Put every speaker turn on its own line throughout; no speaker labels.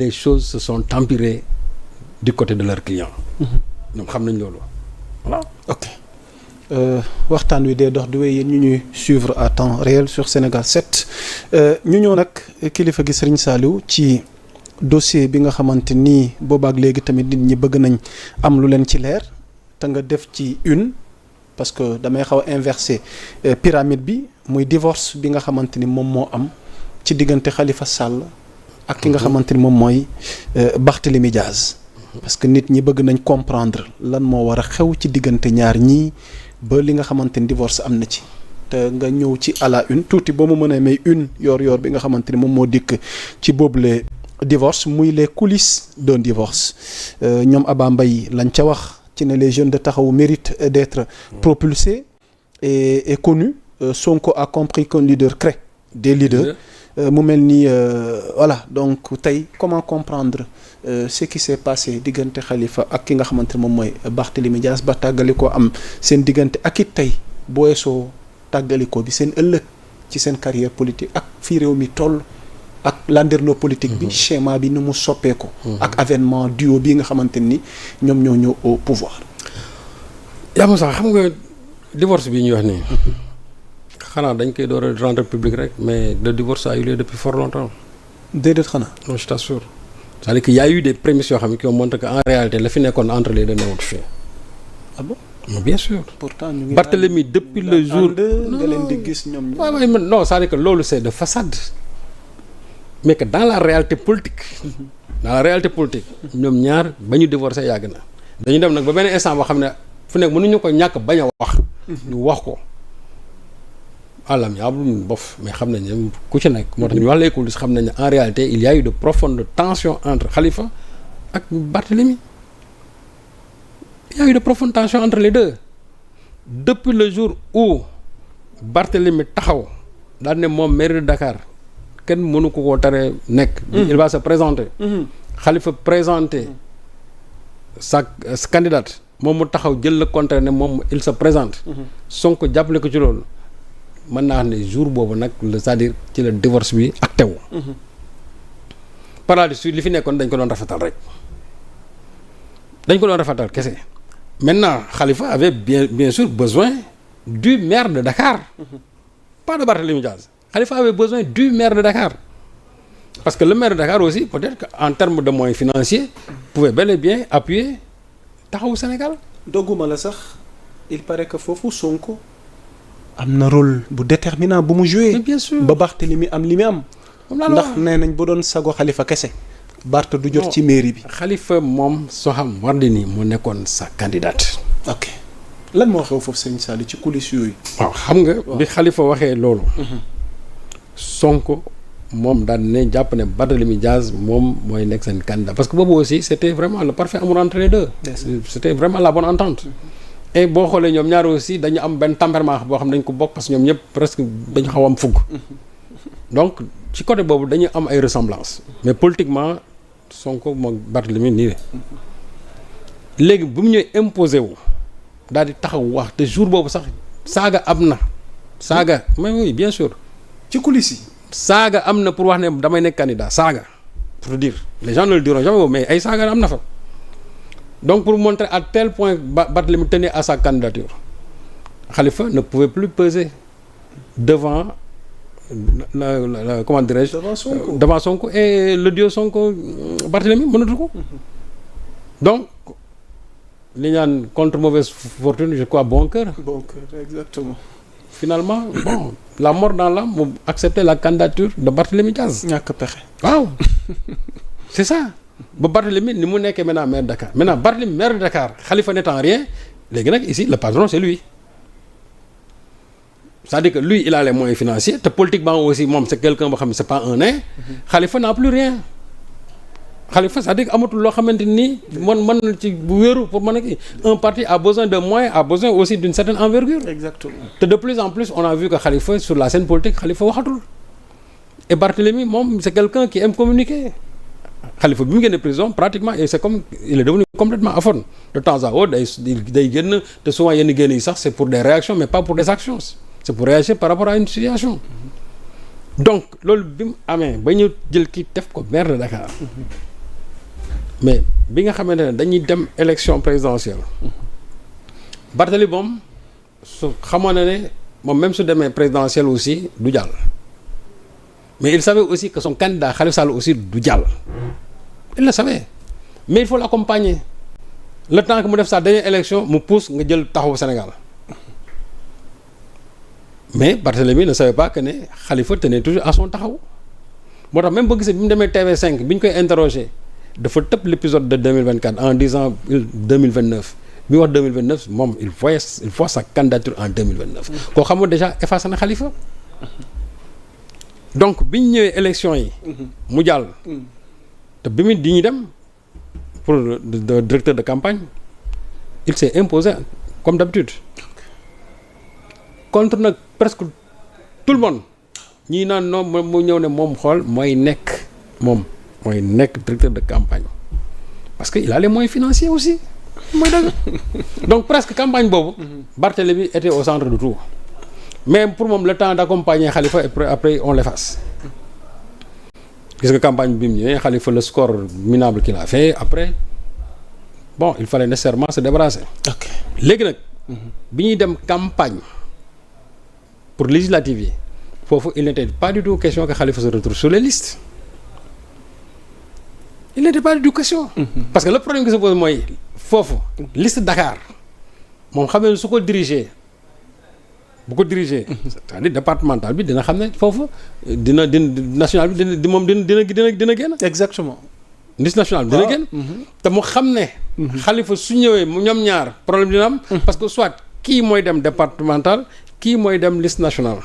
les choses se sont empirées du côté de leurs clients. ñoom xam nañ loolu voilà.
ok waxtaan wi dee dox di wéy yéen ñu ñuy suivre à temps réel sur Sénégal 7 ñu ñëw nag kilifa gi Serigne Saliou ci dossier bi nga xamante ni boobaak léegi tamit nit ñi bëgg nañ am lu leen ci leer te nga def ci une parce que damay xaw a inverser pyramide bi muy divorce bi nga xamante ni moom moo am ci diggante Khalifa Sall ak ki nga xamante ni moom mooy Barthélémy Diaz. parce que nit ñi bëgg nañ comprendre lan moo war a xew ci diggante ñaar ñii ba li nga xamante ni divorce am na ci te nga ñëw ci à la une tuuti ba mu mën a may une yor bi nga xamante ni moom moo dikk ci boobule divorce muy les coulisses d'un divorce ñoom Abba Mbaye lañ ca wax ci ne les jeunes de Taxawu méritent d'être propulsés et connus. Sonko a compris qu'un leader crée des leaders. mu mel ni voilà donc tey comment comprendre ce qui s'est passé diggante Khalifa ak ki nga xamante ne moom mooy Barthélémy Dias ba tàggalikoo am seen diggante ak it tey boo weesoo tàggalikoo bi seen ëllëg ci seen carrière politique ak fii réew mi toll ak landerneau politique bi schéma bi ni mu soppeeku. ak avènement duo bi nga xamante ni ñoom ñoo ñëw au pouvoir.
yaa ma sax xam nga divorce bi ñuy wax nii. xanaa dañ koy door a rendre public rek mais le divorce a eu lieu depuis fort longtemps.
déedéet xanaa.
non je t'assure. c'est-à-dire qu'il y a eu des prémices yoo xam ne qui ont montré que en réalité la fi nekkoon entre les deux newut fi.
ah bon.
mais bien sûr.
pourtant ñu ngi
Barthélémy depuis le jour.
nga leen di gis ñoom.
waaw waaye non c'est-à-dire que loolu c'est de façade. mais que dans la réalité politique. ñoom ñaar ba ñu divorcé yàgg na. dañu dem nag ba benn instant boo xam ne fu nekk mënuñu ko ñàkk bañ a wax. ñu wax ko. àllam yaa bof mais xam nañ ne ku ci nekk moo tax ñu wax les coulisses xam nañ ne en réalité il y a eu de profondes tensions entre Khalifa ak Barthélémy. Il y a eu de profondes tensions entre les deux depuis le jour où Barthélémy taxaw daal ne moom mairie de Dakar kenn mënu ko koo tere nekk. il va se présenter. Khalifa présenter sa candidate moom mu taxaw jël le contraire ne moom il se présente. Sonko jàppale ko ci loolu. mën naa xam ne jour boobu nag c'est-à-dire ci la divorce bi acté wu. par la suite li fi nekkoon dañ ko doon rafetal rek dañ ko doon rafetal kese. maintenant Khalifa avait bien sûr besoin du maire de Dakar. pas de Barthélémy Diaz. Khalifa avait besoin du maire de Dakar parce que le maire de Dakar aussi peut-être que en termes de moyens financiers pouvait bel et bien appuyer Taxawu Sénégal.
dogguma la sax il paraît que foofu Sonko. am na rôle bu déterminant bu mu joué.
bien sûr
ba Barthélémy am li mu am. ndax nee nañ bu doon sago Khalifa kese. Barth du jot ci mairie bi.
Khalifa moom Soham Wardini moo nekkoon sa candidate.
ok lan moo xew foofu Serigne Saliou ci coulisses yooyu.
waaw xam nga. bi Khalifa waxee loolu. Sonko moom daan ne jàpp ne Barthélémy Diaz moom mooy nekk seen candidat parce que boobu aussi c'était vraiment le parfait amour entre les deux. c'était vraiment la bonne entente. et boo xoolee ñoom ñaar aussi dañu am benn tempérament boo xam ne dañ ko bokk parce que ñoom ñëpp presque dañu xaw am fugg. donc ci côté boobu dañu am ay ressemblances. mais politiquement Sonko moom Barthélémy nii de léegi bu mu ñëwee imposé wu daal di taxaw wax te jour boobu sax saaga am na. saaga mais oui bien sûr.
ci coulisses yi.
saaga am na pour wax ne damay nekk candidat saaga pour dire les gens ne le diront jamais mais ay saaga am na fa. donc pour montrer à tel point Barthélémy tenait à sa candidature Khalifa ne pouvait plus peser devant la comment dirais-je devant Sonko et le duo Sonko Barthélémy mënatu ko donc li ñaan contre mauvaise fortune je crois bon cœur
exactement
finalement bon la mort dans l'âme mu accepter la candidature de Barthélémy Diaz
ñàkk pexe
waaw c'est ça ba Barthélémy ni mu nekkee maintenant maire de Dakar maintenant Barthélémy maire de Dakar Khalifa n'étant rien léegi nag ici le patron c'est lui c'est-à-dire que lui il a les moyens financiers te politiquement aussi moom c'est quelqu'un boo xam ne c'est pas un nain. Khalifa n'a plus rien Khalifa c'est-à-dire que amatul loo xamante ni mën na ci bu wéeru pour mën a kii un parti a besoin de moyens a besoin aussi d'une certaine envergure.
Exactement.
te de plus en plus on a vu que Khalifa sur la scène politique Khalifa waxatul et Barthélémy moom c'est quelqu'un qui aime communiquer. Khalifa bi mu génne prison pratiquement et c'est comme il est devenu complètement aphone de temps à autre day génn te souvent yenn génn yi sax c'est pour des réactions mais pas pour des actions c'est pour réagir par rapport à une situation. donc loolu bi mu amee ba ñu jël kii def ko maire de Dakar mais bi nga xamante ne dañuy dem élection présidentielle Barthélémy moom su xamoon na ne moom même su demee présidentielle aussi du jàll mais il savait aussi que son candidat Khalifa Sall aussi du jàll il le savait mais il faut l'accompagner le temps que mu def sa dernière élection mu pousse nga jël taxawu Sénégal mais Barthélémy ne savait pas que ne Khalifa tenait toujours à son taxaw moo tax même boo gisee bi mu demee TV5 bi ñu koy interroger dafa tëb l'épisode de 2024 en disant 2029 bi wax 2029 moom il voit sa candidature en 2029 koo xamoo déjà effacé na Khalifa donc bi ñu ñëwee élection yi mu jàll te bi mu di ñu dem pour le directeur de campagne il s'est imposé comme d'habitude contre nag presque tout le monde ñii naan non mu ñëw ne moom xool mooy nekk directeur de campagne parce que il a les moyens financiers aussi mooy dëgg donc presque campagne boobu Barthélémy était au centre de tout mais pour moom le temps d'accompagner Khalifa et après on l'efface gis nga campagne bi mu ñëwee Khalifa le score minable qu'il a fait après bon il fallait nécessairement se débarrasser léegi nag bi ñuy dem campagne pour législative yi foofu il n'était pas du tout question que Khalifa se retrouve sur les listes il n'était pas du tout question parce que le problème qui se pose mooy foofu liste Dakar moom xam ne su ko diriger bu ko diriger c'est-à-dire départemental bi dina xam ne foofu dina national bi dina génn
exactement
liste nationale bi dina génn te mu xam ne Khalifa su ñëwee ñoom ñaar problème dina am parce que soit kii mooy dem départemental kii mooy dem liste nationale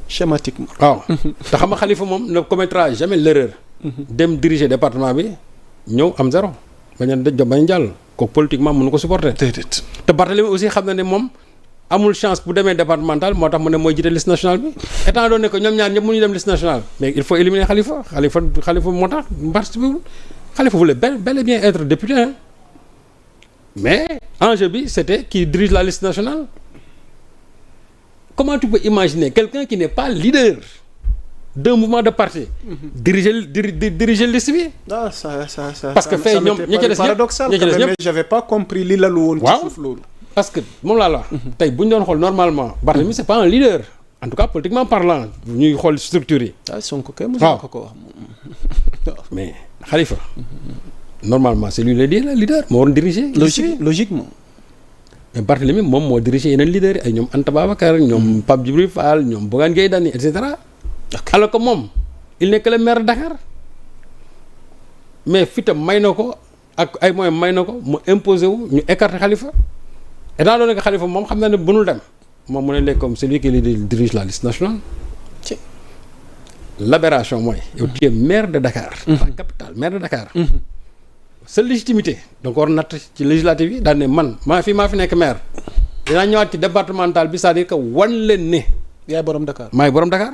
schématiquement
waaw te xam nga Khalifa moom ne commettra jamais l'erreur dem diriger département bi ñëw am zéro bañ jàll kooku politiquement mënu ko supporter
déedéet
te Barthélémy aussi xam na ne moom amul chance bu demee départemental moo tax mu ne mooy jiite liste nationale bi étant donné que ñoom ñaar ñëpp mënuñu dem liste nationale mais il faut éliminer Khalifa moo tax Khalifa voulait bel et bien être député hein. Mais enjeu bi c'était qui dirige la liste nationale. Comment tu peux imaginer quelqu'un qui n'est pas leader d'un mouvement de parti diriger liste bi?
Ah ça
parce que fay ñoom ñi ci des
paradoxal mais j'avais pas compris li la lu woon ci suuf loolu.
Parce que moom laa la tey bu ñu doon xool normalement Barthélémy c'est pas un leader en tout cas politiquement parlant ñuy xool structure yi.
ah Sonko kay mos na ko wax.
Mais Khalifa normalement c'est lui le leader moo waroon diriger.
logiquement.
mais Barthélémy moom moo diriger yeneen leaders yi ay ñoom Anta Babacar ñoom Pape Djibril Fall ñoom Bougane Gueye Dany et cetera. Alors que moom il n'est que le maire de Dakar mais fitam may na ko ak ay moyens may na ko mu imposer wu ñu écarter Khalifa étant donné que Khalifa moom xam na ne mënul dem moom mu ne léegi comme celui qui dirige la liste nationale. L'aberration mooy yow tu es maire de Dakar. la capitale maire de Dakar. sa légitimité donc war natt ci législative yi daal ne man maa fi nekk maire dinaa ñëwaat ci départemental bi c'est-à-dire que wan leen ne.
yaay borom Dakar
maay borom Dakar.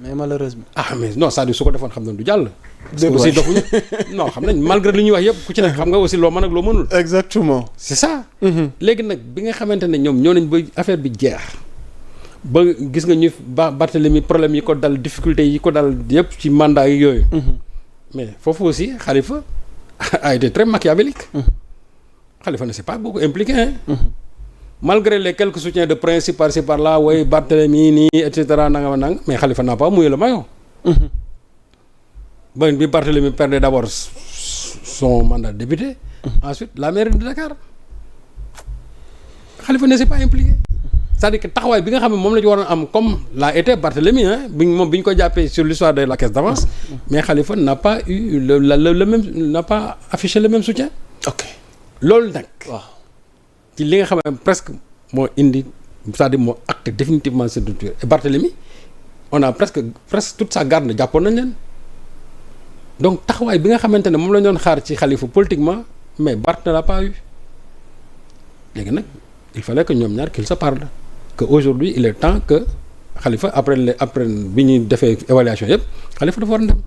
mais malheureusement.
Mais non c'est-à-dire su ko defoon xam na du jàll. parce que aussi dofuñu non xam nañ malgré li ñuy wax yëpp ku ci nekk xam nga aussi loo mën ak loo mënul.
exactement.
c'est ça. léegi nag bi nga xamante ne ñoom ñoo nañ ba affaire bi jeex ba gis nga ñu Barthélémy problème yi ko dal difficulté yi ko dal yëpp ci mandat yi yooyu. mais foofu aussi Khalifa a été très machiavélique. Khalifa ne s'est pas beaucoup impliqué hein. Malgré les quelques soutiens de principe par-ci par-là way Barthélémy nii et cetera nanga mais Khalifa n'a pas mouillé le maillot. ba bi Barthélémy perdait d'abord son mandat de député. Ensuite la mairie de Dakar. Khalifa ne s'est pas impliqué. C'est-à-dire que taxawaay bi nga xam ne moom la ñu waroon am comme l'a été Barthélémy hein bi ñu ko jàppee sur l'histoire de la caisse d'avance. Mais Khalifa n'a pas eu le même n'a pas affiché le même soutien.
ok
loolu nag.
waaw
ci li nga xam ne presque moo indi c'est-à-dire moo acté définitivement cette rupture et Barthélémy on a presque toute sa garde jàppoon nañ leen donc taxawaay bi nga xamante ne moom la ñu doon xaar ci Khalifa politiquement mais Barth ne l'a pas eu léegi nag il fallait que ñoom ñaar qu'ils se parlent que aujourd'hui il est temps que Khalifa après bi ñuy defee évaluation yëpp Khalifa dafa war a dem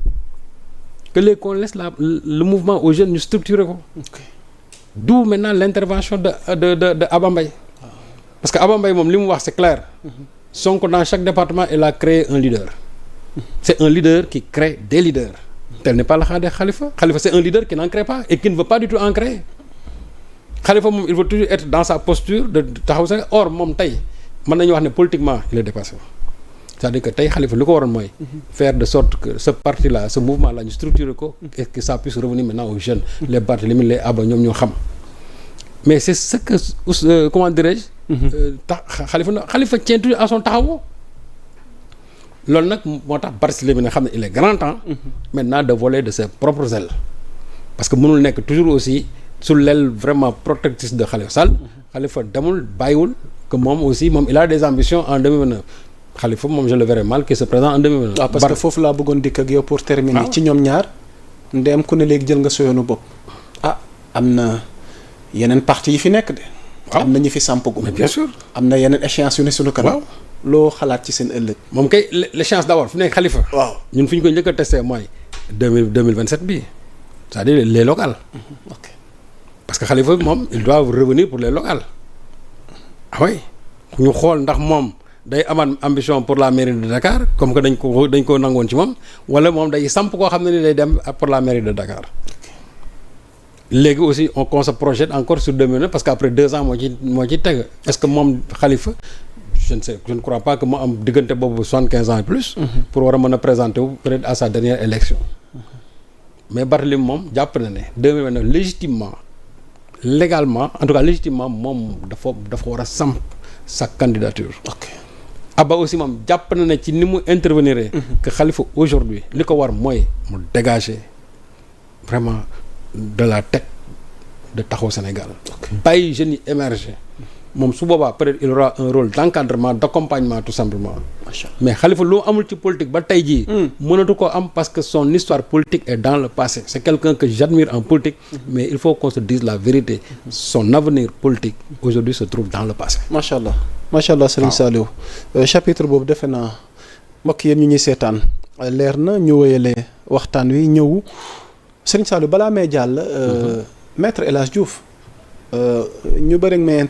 que léegi qu'on laisse le mouvement aux jeunes ñu structurer ko. D'où maintenant l'intervention de Abba Mbaye. Parce que Abba Mbaye moom li mu wax c'est clair. Sonko dans chaque département il a créé un leader. C'est un leader qui crée des leaders. tel n'est pas le cas de Khalifa. Khalifa c'est un leader qui n'en crée pas et qui ne veut pas du tout en créer. Khalifa moom il veut toujours être dans sa posture de taxaw sa or moom tey mën nañu wax ne politiquement il est dépassé. C'est-à-dire que tey Khalifa lu ko waroon mooy faire de sorte que ce parti là ce mouvement là ñu structurer ko et que ça puisse revenir maintenant aux jeunes les Barthélémy les Abba ñoom ñoo xam mais c'est ce que comment dirais-je Khalifa tient toujours à son taxawu loolu nag moo tax Barthélémy na xam ne il est grand temps maintenant de voler de ses propres ailes parce que mënul nekk toujours aussi sous l'aile vraiment protectrice de Khalifa Sall Khalifa demul bàyyiwul que moom aussi moom il a des ambitions en 2029 Khalifa moom je le verrai mal qui se présente en 2029.
waaw parce que foofu laa bëggoon dikk ak yow pour terminer. ci ñoom ñaar ndem ku ne léegi jël nga soyoonu bopp. am na yeneen parti yi fi nekk de. am na ñu fi sampagum.
mais bien sûr
am na yeneen échéance yu ne suñu kanam. loo xalaat ci seen ëllëg.
moom kay l'échéance d'abord fu nekk Khalifa.
waaw
ñun fi ñu ko njëkk a testé mooy 2027 bii c'est-à-dire les locales.
ok
parce que Khalifa moom il doit revenir pour les locales. ah oui ñu xool ndax moom. day amaat ambition pour la mairie de Dakar comme que dañ ko nangoon ci moom wala moom day samp koo xam ne ni day dem pour la mairie de Dakar léegi aussi on se projette encore sur 2009 parce que après 2 ans moo ci teg est-ce que moom Khalifa je ne crois pas que mu am diggante boobu 75 ans et plus pour war a mën a présenter wu peut-être à sa dernière élection mais Barthélémy moom jàpp na ne 2029 légitimement légalement en tout cas légitimement moom dafa war a samp sa candidature. Abba aussi moom jàpp na ne ci ni mu intervenir que Khalifa aujourd'hui li ko war mooy mu dégager vraiment de la tête de Taxawu Sénégal bàyyi jeunes yi émerger moom su boobaa peut-être il aura un rôle d'encadrement d'accompagnement tout simplement mais Khalifa loo amul ci politique ba tey jii mënatu ko am parce que son histoire politique est dans le passé c'est quelqu'un que j'admire en politique mais il faut qu'on se dise la vérité son avenir politique aujourd'hui se trouve dans le passé
macha allah Serigne Saliou chapitre boobu defe naa mbokk yéen ñu ñuy seetaan leer na ñu wéyale waxtaan wi ñëw Serigne Saliou balaa may jàll maître El Hadj Diouf ñu bëri may